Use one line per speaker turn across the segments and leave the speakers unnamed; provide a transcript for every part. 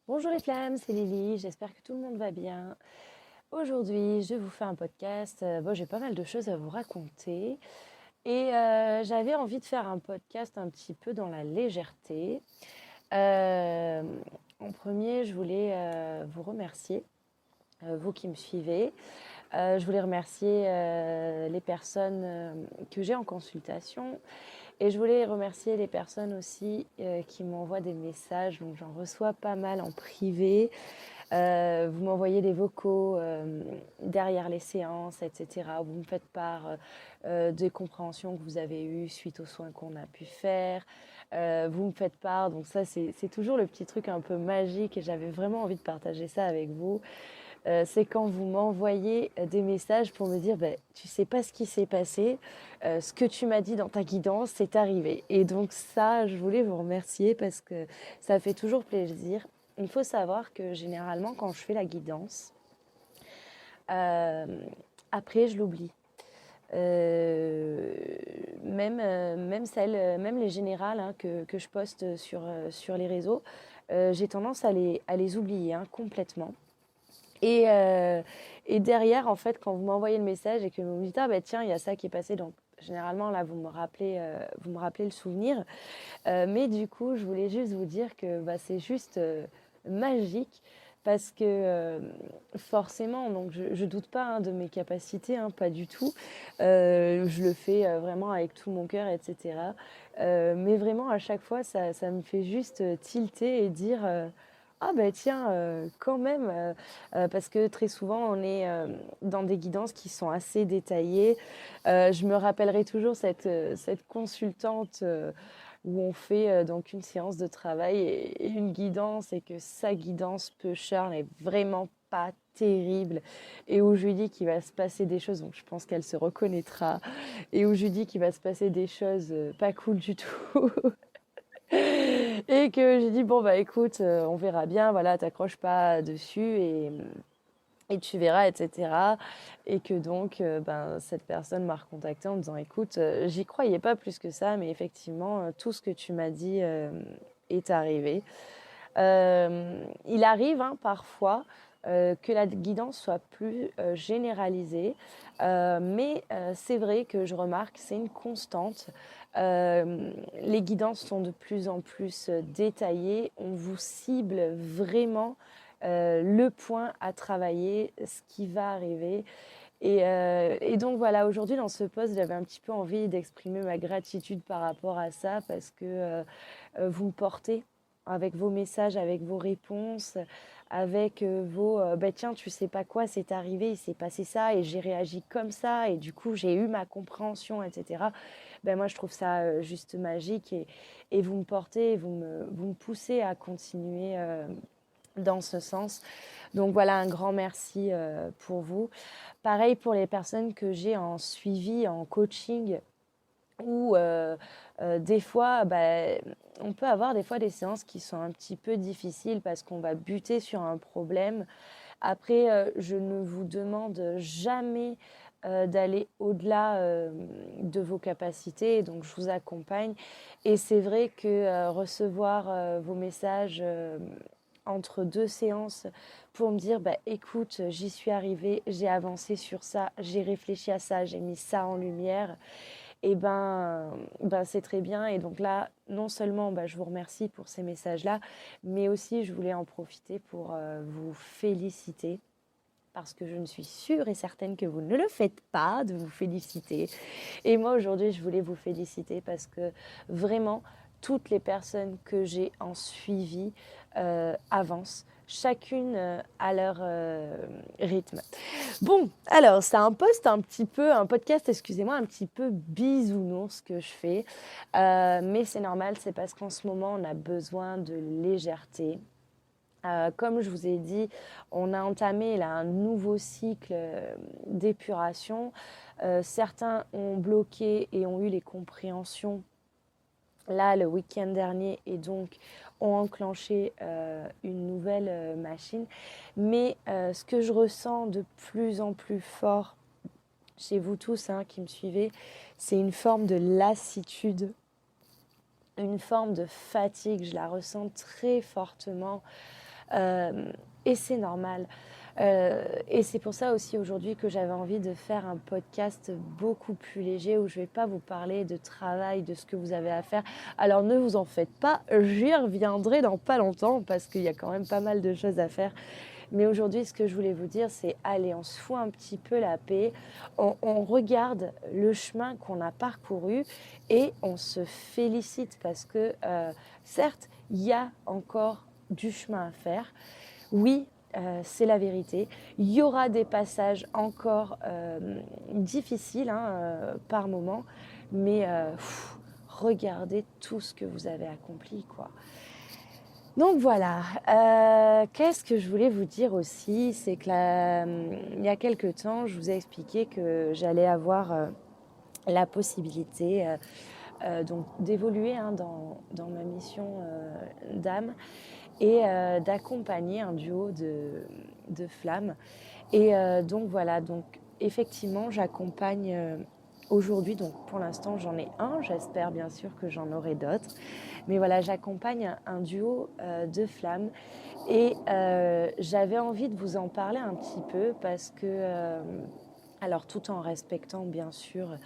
Bonjour les flammes, c'est Lily, j'espère que tout le monde va bien. Aujourd'hui, je vous fais un podcast. J'ai pas mal de choses à vous raconter et j'avais envie de faire un podcast un petit peu dans la légèreté. Euh, En premier, je voulais vous remercier, vous qui me suivez. Je voulais remercier les personnes que j'ai en consultation et je voulais remercier les personnes aussi qui m'envoient des messages. Donc j'en reçois pas mal en privé. Vous m'envoyez des vocaux derrière les séances, etc. Vous me faites part des compréhensions que vous avez eues suite aux soins qu'on a pu faire. Vous me faites part, donc ça c'est toujours le petit truc un peu magique et j'avais vraiment envie de partager ça avec vous. C'est quand vous m'envoyez des messages pour me dire tu sais pas ce qui s'est passé, ce que tu m'as dit dans ta guidance, c'est arrivé. Et donc ça, je voulais vous remercier parce que ça fait toujours plaisir. Il faut savoir que généralement, quand je fais la guidance, euh, après, je l'oublie. Euh, même les générales hein, que je poste sur les réseaux, j'ai tendance à les oublier hein, complètement. Et, euh, et derrière, en fait, quand vous m'envoyez le message et que vous me dites, ah bah tiens, il y a ça qui est passé, donc généralement, là, vous me rappelez le souvenir. Mais du coup, je voulais juste vous dire que c'est juste magique parce que forcément, donc je doute pas hein, de mes capacités, hein, pas du tout. Je le fais vraiment avec tout mon cœur, etc. Mais vraiment, à chaque fois, ça me fait juste tilter et dire ah ben tiens, quand même, parce que très souvent on est dans des guidances qui sont assez détaillées. Je me rappellerai toujours cette consultante où on fait donc une séance de travail et une guidance et que sa guidance pusher n'est vraiment pas terrible et où je lui dis qu'il va se passer des choses, donc je pense qu'elle se reconnaîtra, et où je lui dis qu'il va se passer des choses pas cool du tout. Et que j'ai dit, bon, bah écoute, on verra bien, voilà, t'accroches pas dessus et tu verras, etc. Et que donc, cette personne m'a recontacté en me disant, écoute, j'y croyais pas plus que ça, mais effectivement, tout ce que tu m'as dit est arrivé. Il arrive hein, parfois que la guidance soit plus généralisée, mais c'est vrai que je remarque, c'est une constante. Les guidances sont de plus en plus détaillées, on vous cible vraiment le point à travailler, ce qui va arriver. Et donc voilà, aujourd'hui dans ce post, j'avais un petit peu envie d'exprimer ma gratitude par rapport à ça parce que vous me portez avec vos messages, avec vos réponses, avec vos tiens, tu sais pas quoi, c'est arrivé, il s'est passé ça et j'ai réagi comme ça et du coup j'ai eu ma compréhension, etc. Moi je trouve ça juste magique et vous me portez, vous me poussez à continuer dans ce sens. Donc voilà, un grand merci pour vous. Pareil pour les personnes que j'ai en suivi, en coaching, où des fois, on peut avoir des fois des séances qui sont un petit peu difficiles parce qu'on va buter sur un problème. Après, je ne vous demande jamais d'aller au-delà de vos capacités, donc je vous accompagne. Et c'est vrai que recevoir vos messages entre deux séances pour me dire écoute, j'y suis arrivée, j'ai avancé sur ça, j'ai réfléchi à ça, j'ai mis ça en lumière, et c'est très bien. Et donc là, non seulement je vous remercie pour ces messages-là, mais aussi je voulais en profiter pour vous féliciter parce que je ne suis sûre et certaine que vous ne le faites pas, de vous féliciter. Et moi, aujourd'hui, je voulais vous féliciter parce que vraiment, toutes les personnes que j'ai en suivi avancent, chacune à leur rythme. Bon, alors, c'est un podcast, excusez-moi, un petit peu bisounours que je fais. Mais c'est normal, c'est parce qu'en ce moment, on a besoin de légèreté. Comme je vous ai dit, on a entamé là, un nouveau cycle d'épuration. Certains ont bloqué et ont eu les compréhensions là le week-end dernier et donc ont enclenché une nouvelle machine. Mais ce que je ressens de plus en plus fort chez vous tous hein, qui me suivez, c'est une forme de lassitude, une forme de fatigue. Je la ressens très fortement. Et c'est normal. Et c'est pour ça aussi aujourd'hui que j'avais envie de faire un podcast beaucoup plus léger où je ne vais pas vous parler de travail, de ce que vous avez à faire. Alors ne vous en faites pas, j'y reviendrai dans pas longtemps parce qu'il y a quand même pas mal de choses à faire. Mais aujourd'hui, ce que je voulais vous dire, c'est allez, on se fout un petit peu la paix, on regarde le chemin qu'on a parcouru et on se félicite parce que certes, il y a encore du chemin à faire. Oui, c'est la vérité. Il y aura des passages encore difficiles par moment, mais regardez tout ce que vous avez accompli, quoi. Donc voilà, qu'est-ce que je voulais vous dire aussi, c'est que il y a quelque temps, je vous ai expliqué que j'allais avoir la possibilité donc d'évoluer dans ma mission d'âme et d'accompagner un duo de flammes. Et donc voilà, donc effectivement, j'accompagne aujourd'hui, donc pour l'instant j'en ai un, j'espère bien sûr que j'en aurai d'autres. Mais voilà, j'accompagne un duo de flammes et j'avais envie de vous en parler un petit peu parce que, alors tout en respectant bien sûr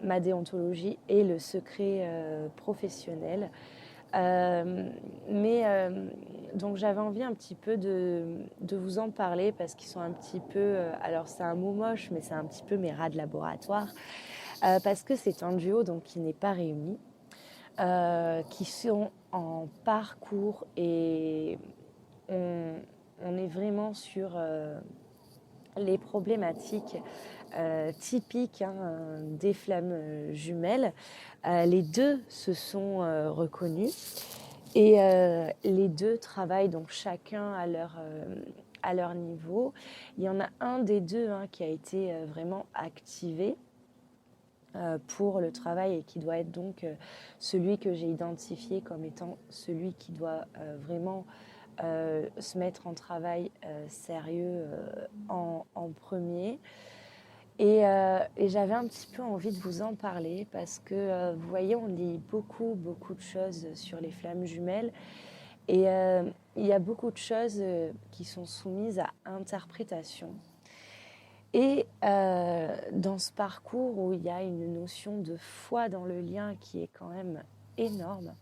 ma déontologie et le secret professionnel, mais donc j'avais envie un petit peu de vous en parler parce qu'ils sont un petit peu, alors c'est un mot moche, mais c'est un petit peu mes rats de laboratoire, parce que c'est un duo donc qui n'est pas réuni, qui sont en parcours et on, on est vraiment sur les problématiques typiques des flammes jumelles. Les deux se sont reconnus et les deux travaillent donc chacun à leur niveau. Il y en a un des deux qui a été vraiment activé pour le travail et qui doit être donc celui que j'ai identifié comme étant celui qui doit vraiment se mettre en travail sérieux en premier. Et j'avais un petit peu envie de vous en parler parce que vous voyez, on lit beaucoup, beaucoup de choses sur les flammes jumelles et il y a beaucoup de choses qui sont soumises à interprétation. Et dans ce parcours où il y a une notion de foi dans le lien qui est quand même énorme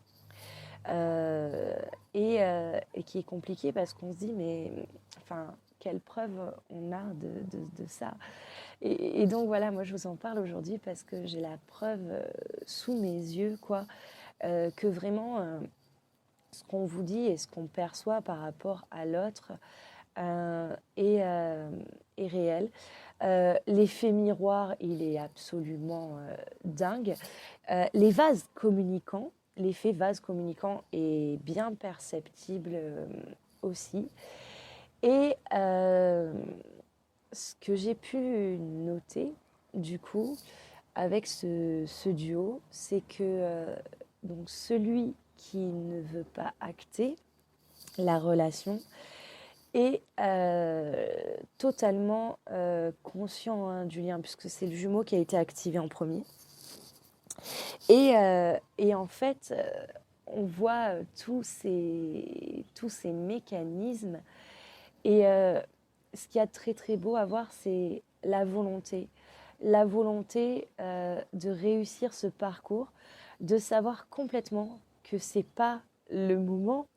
euh, et qui est compliqué parce qu'on se dit mais enfin quelle preuve on a de ça et donc voilà, moi je vous en parle aujourd'hui parce que j'ai la preuve sous mes yeux quoi, que vraiment ce qu'on vous dit et ce qu'on perçoit par rapport à l'autre est réel. L'effet miroir, il est absolument dingue. Les vases communicants, l'effet vase communicant est bien perceptible aussi. Et ce que j'ai pu noter, du coup, avec ce duo, c'est que donc celui qui ne veut pas acter la relation est totalement conscient du lien, puisque c'est le jumeau qui a été activé en premier. Et en fait, on voit tous ces mécanismes. Et ce qu'il y a de très très beau à voir, c'est la volonté. La volonté de réussir ce parcours, de savoir complètement que c'est pas le moment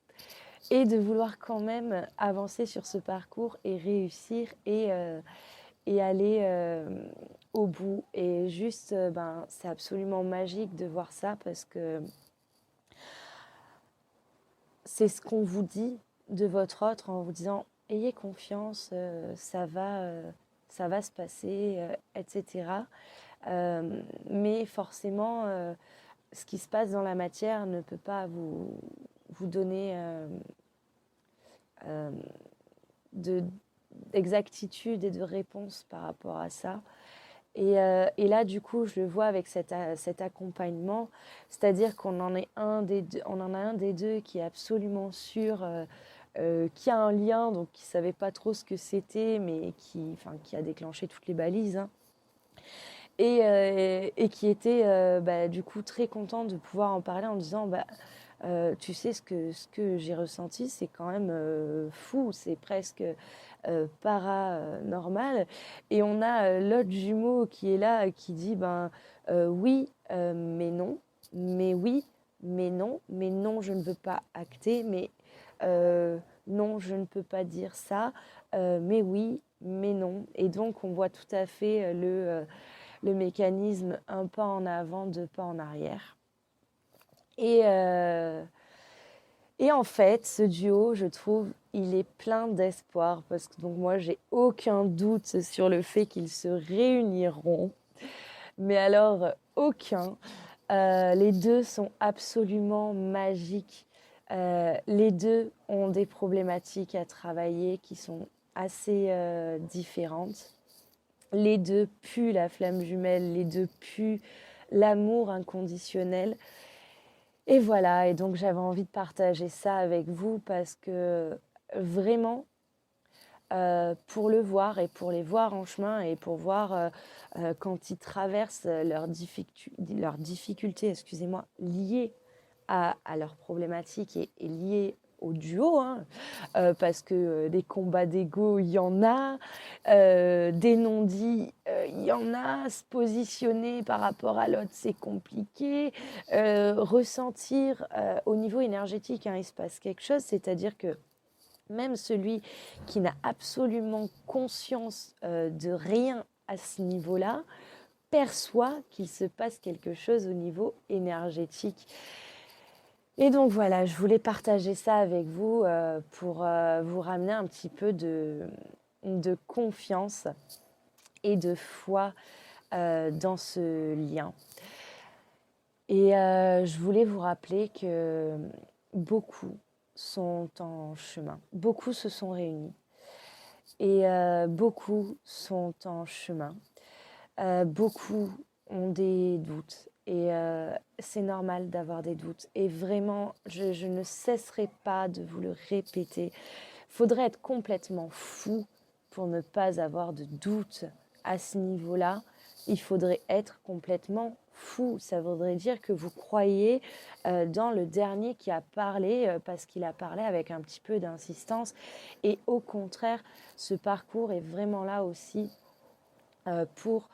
et de vouloir quand même avancer sur ce parcours et réussir et aller au bout. Et juste, c'est absolument magique de voir ça parce que c'est ce qu'on vous dit de votre autre en vous disant ayez confiance, ça va se passer, etc. Mais forcément, ce qui se passe dans la matière ne peut pas vous donner d'exactitude et de réponse par rapport à ça. Et là, du coup, je le vois avec cet accompagnement, c'est-à-dire qu'on en est on en a un des deux qui est absolument sûr, qui a un lien, donc qui ne savait pas trop ce que c'était, mais qui a déclenché toutes les balises, et qui était du coup très content de pouvoir en parler en disant Tu sais, ce que j'ai ressenti, c'est quand même fou, c'est presque paranormal. Et on a l'autre jumeau qui est là, qui dit, ben oui, mais non, mais oui, mais non, je ne veux pas acter, mais non, je ne peux pas dire ça, mais oui, mais non. Et donc, on voit tout à fait le mécanisme un pas en avant, deux pas en arrière. Et, euh, et en fait, ce duo, je trouve, il est plein d'espoir parce que donc moi, j'ai aucun doute sur le fait qu'ils se réuniront. Mais alors, aucun. Les deux sont absolument magiques. Les deux ont des problématiques à travailler qui sont assez différentes. Les deux puent la flamme jumelle, les deux puent l'amour inconditionnel. Et voilà, et donc j'avais envie de partager ça avec vous parce que vraiment, pour le voir et pour les voir en chemin et pour voir quand ils traversent leurs difficultés, excusez-moi, liées à leurs problématiques et liées au duo, hein, parce que des combats d'ego, il y en a, des non-dits, il y en a, se positionner par rapport à l'autre, c'est compliqué, ressentir au niveau énergétique, hein, il se passe quelque chose, c'est-à-dire que même celui qui n'a absolument conscience de rien à ce niveau-là, perçoit qu'il se passe quelque chose au niveau énergétique. Et donc voilà, je voulais partager ça avec vous pour vous ramener un petit peu de confiance et de foi dans ce lien. Et je voulais vous rappeler que beaucoup sont en chemin, beaucoup se sont réunis et beaucoup sont en chemin, beaucoup ont des doutes et c'est normal d'avoir des doutes. Et vraiment, je ne cesserai pas de vous le répéter. Il faudrait être complètement fou pour ne pas avoir de doutes à ce niveau-là. Il faudrait être complètement fou. Ça voudrait dire que vous croyez dans le dernier qui a parlé parce qu'il a parlé avec un petit peu d'insistance. Et au contraire, ce parcours est vraiment là aussi pour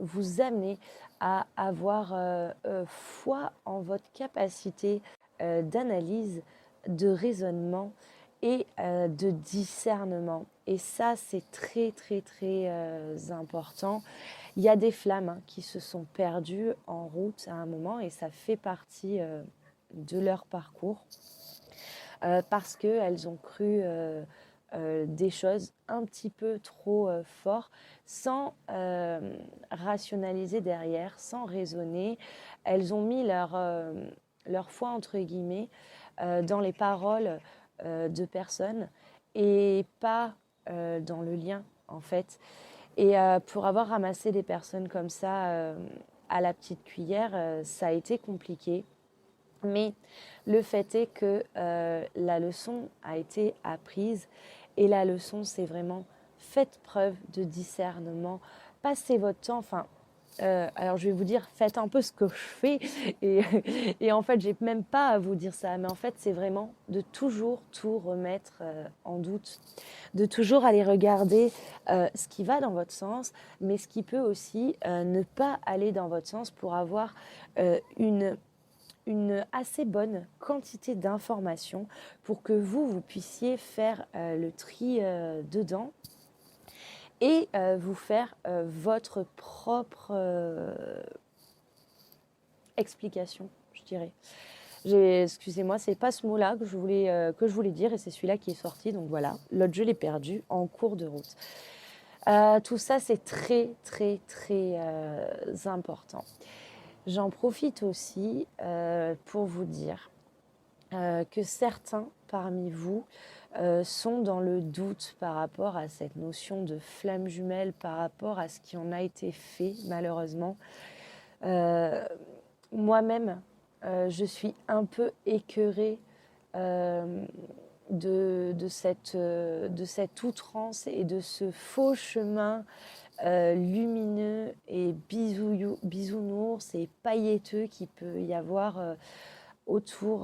vous amener à avoir foi en votre capacité d'analyse, de raisonnement et de discernement. Et ça, c'est très, très, très important. Il y a des flammes hein, qui se sont perdues en route à un moment et ça fait partie de leur parcours parce qu'elles ont cru des choses un petit peu trop fort sans rationaliser derrière, sans raisonner. Elles ont mis leur foi, entre guillemets, dans les paroles de personnes et pas dans le lien, en fait. Et pour avoir ramassé des personnes comme ça à la petite cuillère, ça a été compliqué. Mais le fait est que la leçon a été apprise et la leçon, c'est vraiment faites preuve de discernement, passez votre temps, enfin, alors je vais vous dire, faites un peu ce que je fais et, et en fait, j'ai même pas à vous dire ça, mais en fait, c'est vraiment de toujours tout remettre en doute, de toujours aller regarder ce qui va dans votre sens, mais ce qui peut aussi ne pas aller dans votre sens pour avoir une assez bonne quantité d'informations pour que vous puissiez faire le tri dedans et vous faire votre propre explication, je dirais. Excusez-moi, c'est pas ce mot-là que je voulais dire et c'est celui-là qui est sorti. Donc voilà, l'autre je l'ai perdu en cours de route. Tout ça, c'est très, très, très important. J'en profite aussi pour vous dire que certains parmi vous sont dans le doute par rapport à cette notion de flamme jumelle, par rapport à ce qui en a été fait malheureusement. Moi-même, je suis un peu écœurée de cette outrance et de ce faux chemin lumineux et bisounours et pailleteux qu'il peut y avoir autour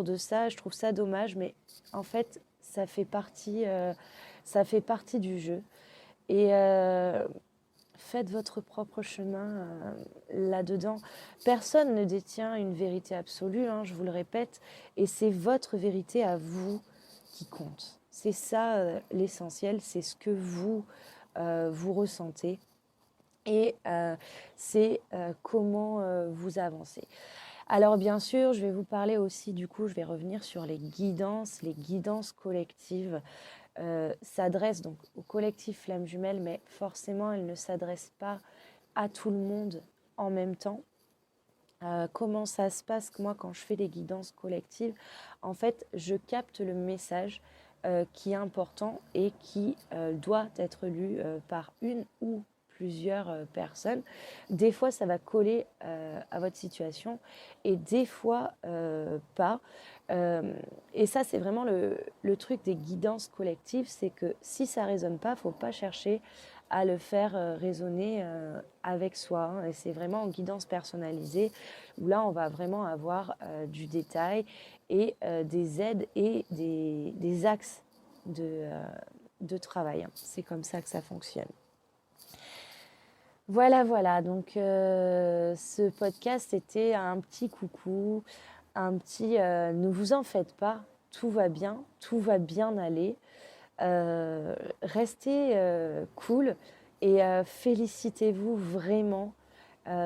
de ça. Je trouve ça dommage, mais en fait, ça fait partie du jeu. Et faites votre propre chemin là-dedans. Personne ne détient une vérité absolue, hein, je vous le répète, et c'est votre vérité à vous qui compte. C'est ça l'essentiel, c'est ce que vous ressentez et c'est comment vous avancez. Alors bien sûr, je vais vous parler aussi, du coup, je vais revenir sur les guidances collectives. S'adresse donc au collectif Flamme Jumelle, mais forcément, elle ne s'adresse pas à tout le monde en même temps. Comment ça se passe, moi, quand je fais des guidances collectives? En fait, je capte le message qui est important et qui doit être lu par une ou plusieurs personnes. Des fois, ça va coller à votre situation et des fois, pas. Et ça, c'est vraiment le truc des guidances collectives, c'est que si ça ne résonne pas, il ne faut pas chercher à le faire résonner avec soi, hein. Et c'est vraiment en guidance personnalisée où là, on va vraiment avoir du détail et des aides et des axes de travail. C'est comme ça que ça fonctionne. Voilà, voilà. Donc, ce podcast, c'était un petit coucou, un petit ne vous en faites pas, tout va bien aller. Restez cool et félicitez-vous vraiment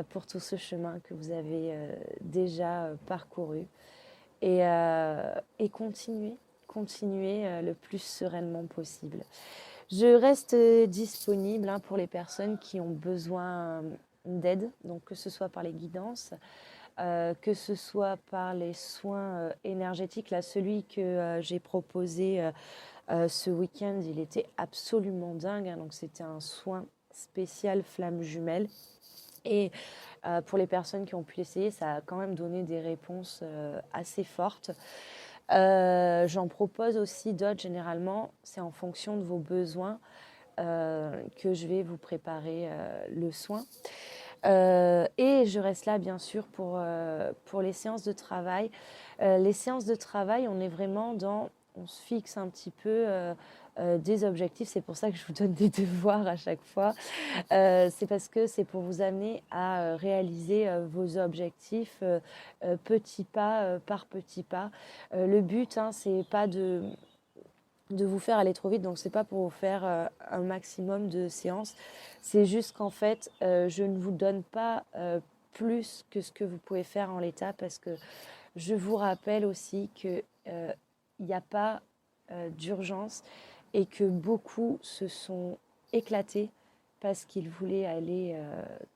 pour tout ce chemin que vous avez déjà parcouru et continuez le plus sereinement possible. Je reste disponible hein, pour les personnes qui ont besoin d'aide, donc que ce soit par les guidances, que ce soit par les soins énergétiques. Là, celui que j'ai proposé ce week-end, il était absolument dingue, hein, donc c'était un soin spécial Flamme Jumelle. Et pour les personnes qui ont pu l'essayer, ça a quand même donné des réponses assez fortes. J'en propose aussi d'autres, généralement, c'est en fonction de vos besoins que je vais vous préparer le soin. Et je reste là, bien sûr, pour les séances de travail. Les séances de travail, on est vraiment on se fixe un petit peu des objectifs. C'est pour ça que je vous donne des devoirs à chaque fois. C'est parce que c'est pour vous amener à réaliser vos objectifs petit pas par petit pas. Le but, hein, c'est pas de vous faire aller trop vite, donc c'est pas pour vous faire un maximum de séances, c'est juste qu'en fait je ne vous donne pas plus que ce que vous pouvez faire en l'état, parce que je vous rappelle aussi que il n'y a pas d'urgence et que beaucoup se sont éclatés parce qu'ils voulaient aller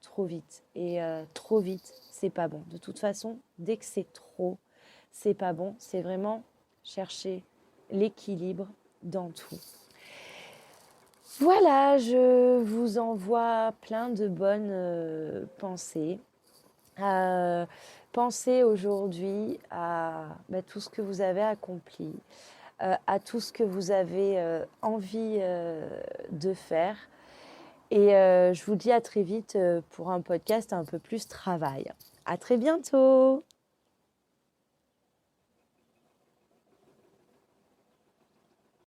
trop vite, et trop vite c'est pas bon. De toute façon, dès que c'est trop, c'est pas bon. C'est vraiment chercher l'équilibre dans tout. Voilà, je vous envoie plein de bonnes pensées. Pensez aujourd'hui à tout ce que vous avez accompli, à tout ce que vous avez envie de faire. Et je vous dis à très vite pour un podcast un peu plus travail. À très bientôt!